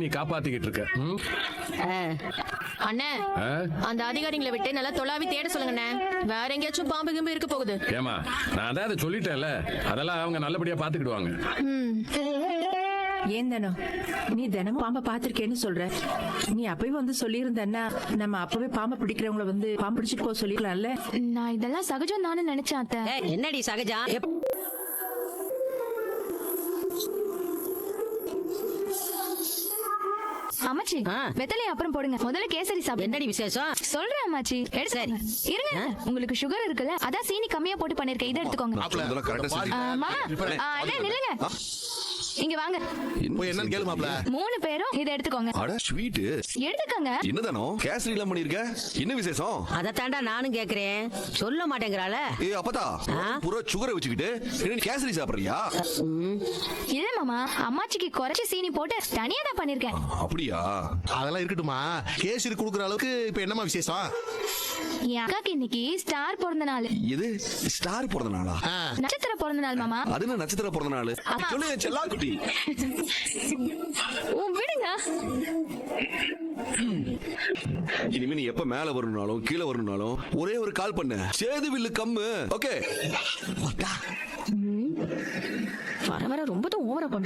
நீ காப்பாத்திக்கிட்டு இருக்க. அண்ணே, அந்த அதிகாரிகளை விட்டு நல்லா தொலாவி தேட சொல்லுங்கண்ணே. வேற எங்கேயாச்சும் பாம்பு கிம்பு இருக்க போகுது. ஏமா, நான் அதான் அதை சொல்லிட்டேன்ல, அதெல்லாம் அவங்க நல்லபடியா பாத்துக்கிடுவாங்க. ஏன் தானோ நீ தினமும் பாம்பை பாத்திருக்கேன்னு சொல்ற. நீ அப்பவே வந்து சொல்லியிருந்தன்னா நம்ம அப்பவே பாம்பை பிடிக்கிறவங்கள வந்து பாம்பு பிடிச்சிட்டு போக சொல்லிக்கலாம்ல. நான் இதெல்லாம் சகஜம் தானே நினைச்சேன் அத்தை. என்னடி சகஜம்? அம்மாச்சி, வெத்தலை அப்புறம் போடுங்க, முதல்ல கேசரி சாப்பிடு. என்னடி விசேஷம்? சொல்றேன் அம்மாச்சி, எடுத்துக்கோங்க. இருங்க, உங்களுக்கு சுகர் இருக்குல்ல, அதான் சீனி கம்மியா போட்டு பண்ணிருக்கேன், இதை எடுத்துக்கோங்க. மாமா, அண்ணே நில்லுங்க, இங்க வாங்க. என்னன்னு கேளு மாப்ள. 3 பேரும் இதை எடுத்துக்கோங்க. அட ஸ்வீட் எடுத்துக்கோங்க. என்னதானோ கேசரி எல்லாம் பண்ணிருக்க, என்ன விசேஷம்? அத தாண்டா நானும் கேக்குறேன், சொல்ல மாட்டேங்கிறாள. ஏ அப்பதா, புற சுகரை வச்சுக்கிட்டு என்ன கேசரி சாப்பிடுறியா? இல்ல மாமா, அம்மாச்சிக்கு குறைச்சு சீனி போட்டு தனியா தான் பண்ணிருக்கேன். அப்படியா? அதெல்லாம் இருக்கட்டுமா, கேசரி குடுக்குற அளவுக்கு இப்ப என்னமா விசேஷம்? என் அக்காக்கு இன்னைக்கு ஸ்டார் பிறந்த நாள். இது ஸ்டார் பிறந்த நாளா? நட்சத்திர பிறந்த நாள் மாமா. அது என்ன நட்சத்திர பிறந்த நாள்? சொல்லு செல்லா குட்டி. விடுங்க. இனிமே நீ எப்ப மேல வரணும்னாலும் கீழே வரணும்னாலும் ஒரே ஒரு கால் பண்ணு, சேது வில்லு கம்மு. ஓகே? வர வர ரொம்ப தான் ஓவரா பண்ற.